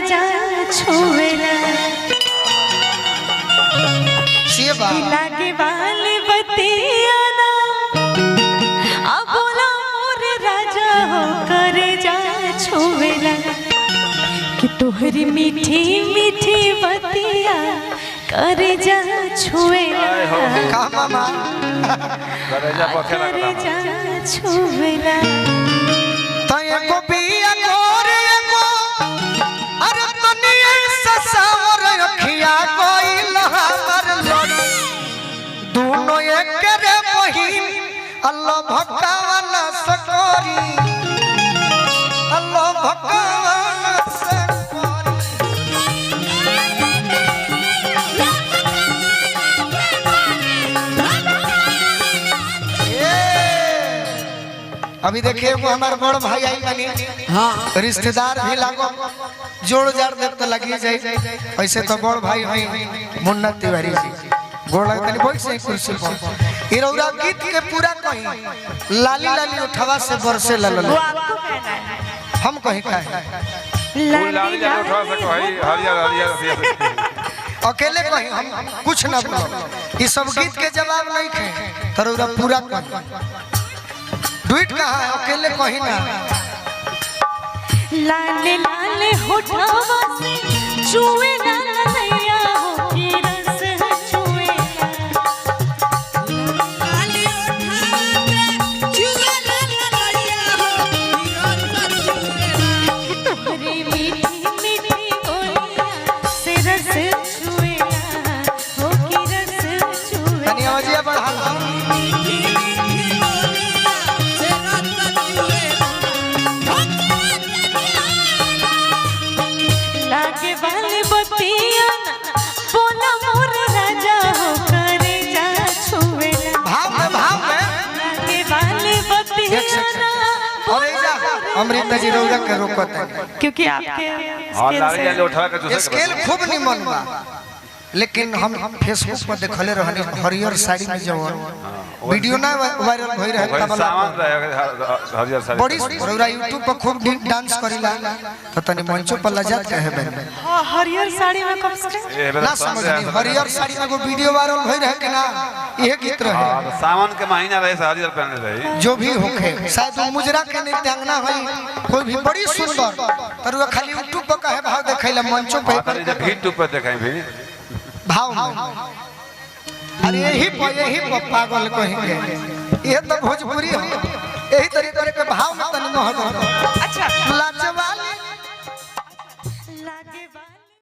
जा छुवेला लागे वाले बतिया ना अब बोला मोर राजा हो करे जा छुवेला कि तोहरी मीठी मीठी बतिया करे जा छुवेला करे जा छुवेला तय को पिया गोरे को अरे तनिए ससावर अखिया कोई लहर लड़ी दोनों एक रे बहिन अल्लाह भगवान सकोरी अल्लाह भगवान सकोरी अभी देखिए वो हमारे बड़ भाई आई बनी हाँ रिश्तेदार भी लागो जोड़ जाड़ देख तो लगी जाए ऐसे तो बड़ भाई है मुन्ना तिवारी जी गोड़ लगता नहीं बोल से कुर्सी पर इरौरा गीत के पूरा कहीं लाली लाली उठावा से बरसे ललल वो आपको कहना है हम कहीं का है लाली लाली उठावा से कहीं हरियर हरियर अकेले कहीं हम कुछ ना बोलो ये सब गीत के जवाब नहीं थे तरोरा पूरा कहीं डुइट कहाँ है अकेले कहीं ना लाले लाले होठावा से चुए ना नैया हो की रस चुए लाले होठावा से चुए ना नैया हो की रस चुए तोहरी मीठी मीठी बोलिया से रस चुए हो की रस चुए तनी आवाज़िया बढ़ा लागे वाले बतिया बोला मोर राजा हो करे जा छुवेला भाव में लागे वाले बतिया और जा अमृता जी रौरा के रोकत है क्योंकि आपके हां लाली लाली उठावा के जूसे स्केल खूब निमन बा लेकिन हम फेसबुक पर देखले रहनी हरियर साड़ी में जवन वीडियो ना वायरल भई रहे तबला सामान रहे हरियर साड़ी बड़ी रौरा YouTube पर खूब डांस करिला तो तनी मंचो पर लजात कहे बन हां हरियर साड़ी में कब से ना समझनी हरियर साड़ी में वो वीडियो वायरल भई रहे कि ना ये गीत रहे सावन के महीना रहे हरियर पहनले रही जो भी होखे शायद वो मुजरा के नृत्यांगना होई कोई भी बड़ी सुंदर तरुआ खाली YouTube पर कहे भाव देखैला मंचो पे YouTube पर देखाई भी भाव में अरे यही पागल कहेंगे ये तो भोजपुरी है यही तरीके के भाव में तनी महत्व अच्छा लाजवाली लागे वाले